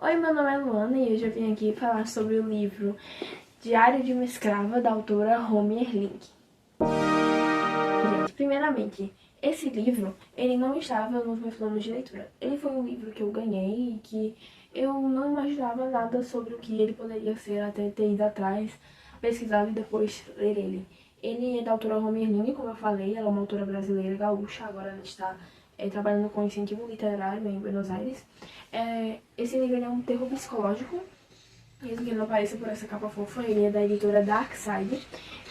Oi, meu nome é Luana e hoje eu vim aqui falar sobre o livro Diário de uma Escrava, da autora Romy Erling. Gente, primeiramente, esse livro, ele não estava nos meus planos de leitura. Ele foi um livro que eu ganhei e que eu não imaginava nada sobre o que ele poderia ser até ter ido atrás, pesquisado e depois ler ele. Ele é da autora Romy Erling, como eu falei, ela é uma autora brasileira gaúcha, agora ela está trabalhando com incentivo literário em Buenos Aires. Esse livro é um terror psicológico, mesmo que ele não pareça por essa capa fofa. Ele é da editora Darkside.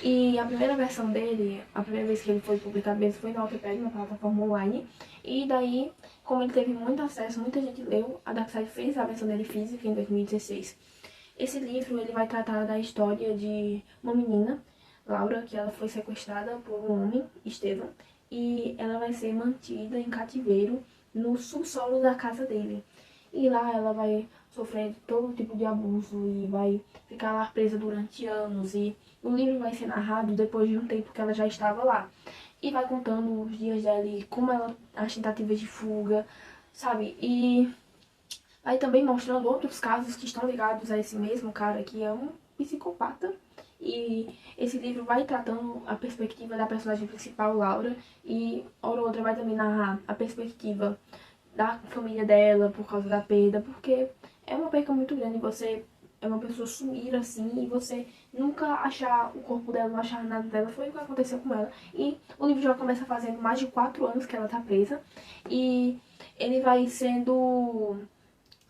E a primeira versão dele, a primeira vez que ele foi publicado mesmo, foi na Wattpad, na plataforma online. E daí, como ele teve muito acesso, muita gente leu, a Darkside fez a versão dele física em 2016. Esse livro ele vai tratar da história de uma menina, Laura, que ela foi sequestrada por um homem, Estevam, e ela vai ser mantida em cativeiro no subsolo da casa dele. E lá ela vai sofrer todo tipo de abuso e vai ficar lá presa durante anos. E o livro vai ser narrado depois de um tempo que ela já estava lá. E vai contando os dias dela e como ela, as tentativas de fuga, sabe? E vai também mostrando outros casos que estão ligados a esse mesmo cara que é um psicopata. E esse livro vai tratando a perspectiva da personagem principal, Laura, e hora ou outra vai também narrar a perspectiva da família dela por causa da perda, porque é uma perca muito grande você é uma pessoa sumir assim e você nunca achar o corpo dela, não achar nada dela. Foi o que aconteceu com ela. E o livro já começa fazendo mais de 4 anos que ela tá presa e ele vai sendo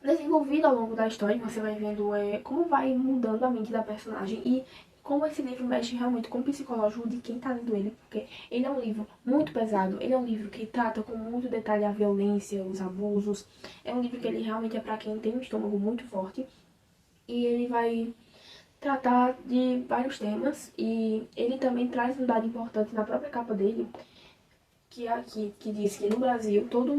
desenvolvido ao longo da história. Você vai vendo como vai mudando a mente da personagem e como esse livro mexe realmente com o psicológico de quem tá lendo ele, porque ele é um livro muito pesado, ele é um livro que trata com muito detalhe a violência, os abusos, é um livro que ele realmente é para quem tem um estômago muito forte, e ele vai tratar de vários temas, e ele também traz um dado importante na própria capa dele, que é aqui, que diz que no Brasil, todo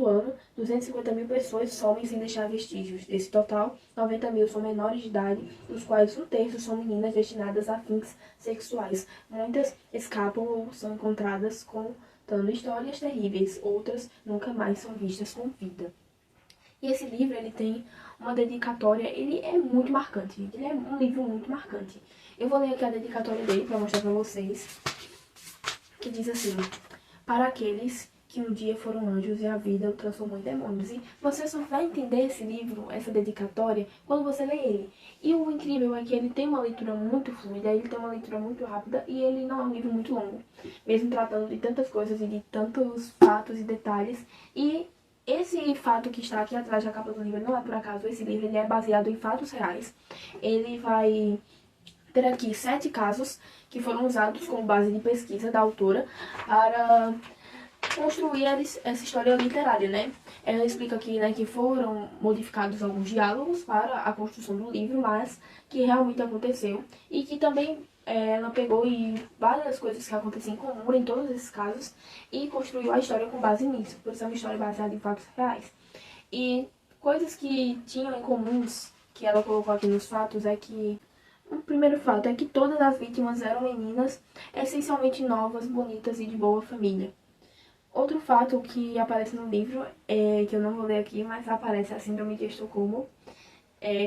ano, 250 mil pessoas somem sem deixar vestígios. Desse total, 90 mil são menores de idade, dos quais um terço são meninas destinadas a fins sexuais. Muitas escapam ou são encontradas contando histórias terríveis, outras nunca mais são vistas com vida. E esse livro, ele tem uma dedicatória, ele é muito marcante, ele é um livro muito marcante. Eu vou ler aqui a dedicatória dele para mostrar para vocês, que diz assim: para aqueles que um dia foram anjos e a vida o transformou em demônios. E você só vai entender esse livro, essa dedicatória, quando você lê ele. E o incrível é que ele tem uma leitura muito fluida, ele tem uma leitura muito rápida e ele não é um livro muito longo, mesmo tratando de tantas coisas e de tantos fatos e detalhes. E esse fato que está aqui atrás da capa do livro não é por acaso. Esse livro ele é baseado em fatos reais. Ele vai ter aqui 7 casos que foram usados como base de pesquisa da autora para construir essa história literária, né? Ela explica aqui, né, que foram modificados alguns diálogos para a construção do livro, mas que realmente aconteceu e que também ela pegou e várias coisas que aconteciam em comum em todos esses casos e construiu a história com base nisso, por ser uma história baseada em fatos reais. E coisas que tinham em comuns que ela colocou aqui nos fatos é que o primeiro fato é que todas as vítimas eram meninas essencialmente novas, bonitas e de boa família. Outro fato que aparece no livro, que eu não vou ler aqui, mas aparece a síndrome de Estocolmo,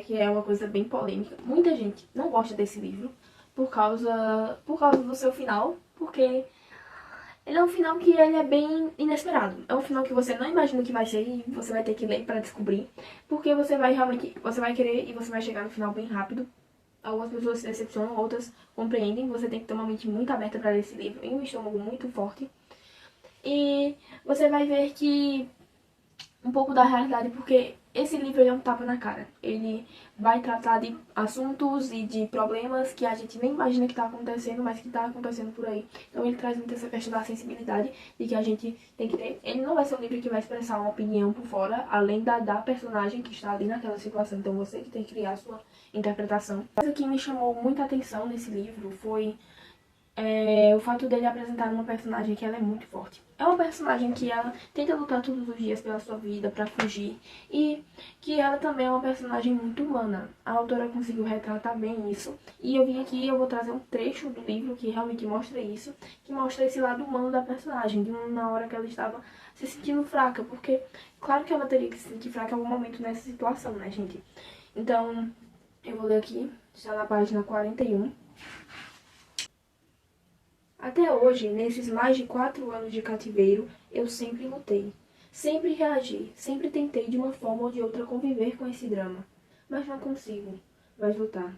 que é uma coisa bem polêmica. Muita gente não gosta desse livro por causa do seu final, porque ele é um final que ele é bem inesperado. É um final que você não imagina que vai ser e você vai ter que ler para descobrir, porque você vai querer e você vai chegar no final bem rápido. Algumas pessoas se decepcionam, outras compreendem. Você tem que ter uma mente muito aberta para ler esse livro e um estômago muito forte. E você vai ver que um pouco da realidade, porque esse livro é um tapa na cara. Ele vai tratar de assuntos e de problemas que a gente nem imagina que está acontecendo, mas que está acontecendo por aí. Então ele traz muito essa questão da sensibilidade de que a gente tem que ter. Ele não vai ser um livro que vai expressar uma opinião por fora, além da personagem que está ali naquela situação. Então você que tem que criar a sua interpretação. A coisa que me chamou muita atenção nesse livro foi o fato dele apresentar uma personagem que ela é muito forte. É uma personagem que ela tenta lutar todos os dias pela sua vida, pra fugir. E que ela também é uma personagem muito humana. A autora conseguiu retratar bem isso. E eu vim aqui e eu vou trazer um trecho do livro que realmente mostra isso. Que mostra esse lado humano da personagem. De uma hora que ela estava se sentindo fraca. Porque, claro que ela teria que se sentir fraca em algum momento nessa situação, né, gente? Então, eu vou ler aqui. Está na página 41. Até hoje, nesses mais de 4 anos de cativeiro, eu sempre lutei. Sempre reagi, sempre tentei de uma forma ou de outra conviver com esse drama. Mas não consigo mais lutar.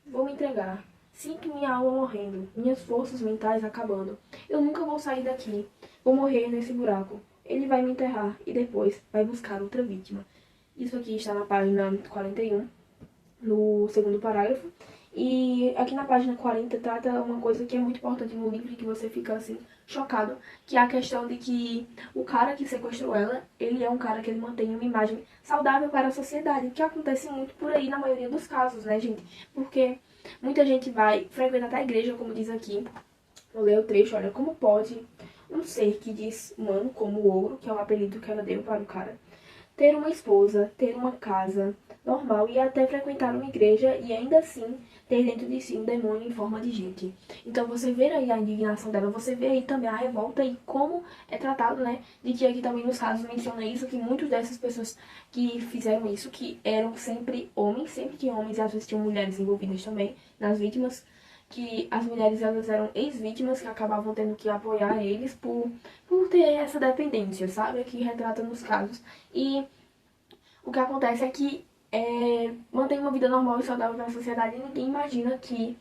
Vou me entregar. Sinto minha alma morrendo, minhas forças mentais acabando. Eu nunca vou sair daqui. Vou morrer nesse buraco. Ele vai me enterrar e depois vai buscar outra vítima. Isso aqui está na página 41, no segundo parágrafo. E aqui na página 40 trata uma coisa que é muito importante no livro e que você fica assim, chocado, que é a questão de que o cara que sequestrou ela, ele é um cara que ele mantém uma imagem saudável para a sociedade, que acontece muito por aí na maioria dos casos, né, gente? Porque muita gente vai frequentar até a igreja, como diz aqui. Vou ler o trecho, olha, como pode um ser que diz humano como o ouro, que é o apelido que ela deu para o cara, ter uma esposa, ter uma casa normal e até frequentar uma igreja e ainda assim ter dentro de si um demônio em forma de gente. Então você vê aí a indignação dela, você vê aí também a revolta e como é tratado, né? De que aqui também nos casos menciona isso, que muitas dessas pessoas que fizeram isso, que eram sempre homens, sempre tinham homens e às vezes tinham mulheres envolvidas também nas vítimas, que as mulheres elas eram ex-vítimas que acabavam tendo que apoiar eles por ter essa dependência, sabe? Aqui retrata nos casos. E o que acontece é que mantém uma vida normal e saudável na sociedade e ninguém imagina que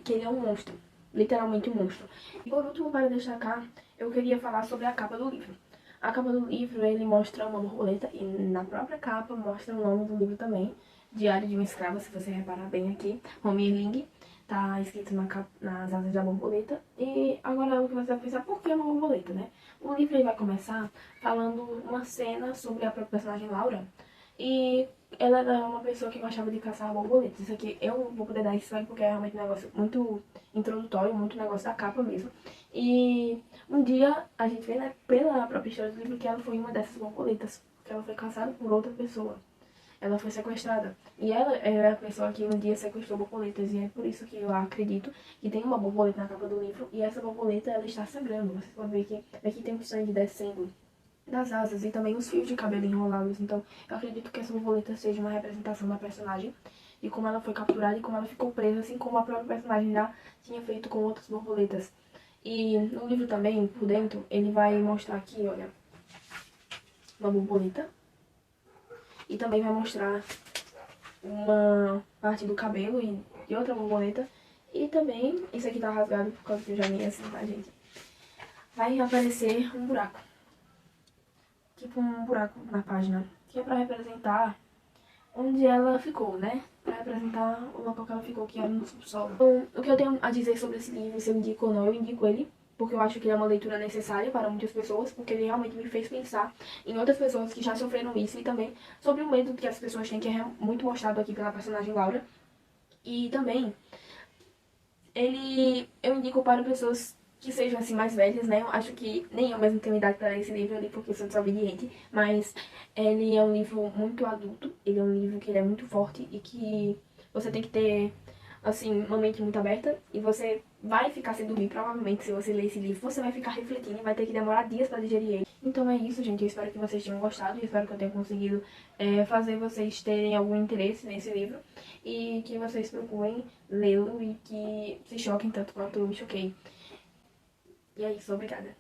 que ele é um monstro. Literalmente um monstro. E por último, para destacar, eu queria falar sobre a capa do livro. A capa do livro, ele mostra uma borboleta e na própria capa mostra o nome do livro também. Diário de uma Escrava, se você reparar bem aqui. Romy Erling, tá escrito nas asas da borboleta. E agora você vai pensar, por que uma borboleta, né? O livro ele vai começar falando uma cena sobre a própria personagem Laura. E ela era uma pessoa que gostava de caçar borboletas. Isso aqui eu vou poder dar spoiler porque é realmente um negócio muito introdutório, muito negócio da capa mesmo. E um dia a gente vê, né, pela própria história do livro que ela foi uma dessas borboletas. Que ela foi caçada por outra pessoa. Ela foi sequestrada. E ela é a pessoa que um dia sequestrou borboletas. E é por isso que eu acredito que tem uma borboleta na capa do livro. E essa borboleta, ela está sangrando. Vocês podem ver que aqui tem um sangue descendo das asas e também os fios de cabelo enrolados. Então, eu acredito que essa borboleta seja uma representação da personagem. De como ela foi capturada e como ela ficou presa. Assim como a própria personagem já tinha feito com outras borboletas. E no livro também, por dentro, ele vai mostrar aqui, olha, uma borboleta. E também vai mostrar uma parte do cabelo e de outra borboleta. E também, isso aqui tá rasgado por causa que eu já li assim, tá, gente? Vai aparecer um buraco. Tipo um buraco na página. Que é pra representar onde ela ficou, né? Pra representar o local que ela ficou, que era no subsolo. Então, o que eu tenho a dizer sobre esse livro, se eu indico ou não, eu indico ele. Porque eu acho que ele é uma leitura necessária para muitas pessoas, porque ele realmente me fez pensar em outras pessoas que já sofreram isso e também sobre o medo que as pessoas têm, que é muito mostrado aqui pela personagem Laura. E também, eu indico para pessoas que sejam assim mais velhas, né? Eu acho que nem eu mesmo tenho idade para ler esse livro ali, porque eu sou desobediente, mas ele é um livro muito adulto, ele é um livro que ele é muito forte e que você tem que ter assim, uma mente muito aberta e você vai ficar sem dormir, provavelmente, se você ler esse livro. Você vai ficar refletindo e vai ter que demorar dias para digerir ele. Então é isso, gente. Eu espero que vocês tenham gostado e espero que eu tenha conseguido fazer vocês terem algum interesse nesse livro e que vocês procurem lê-lo e que se choquem tanto quanto eu me choquei. E é isso, obrigada.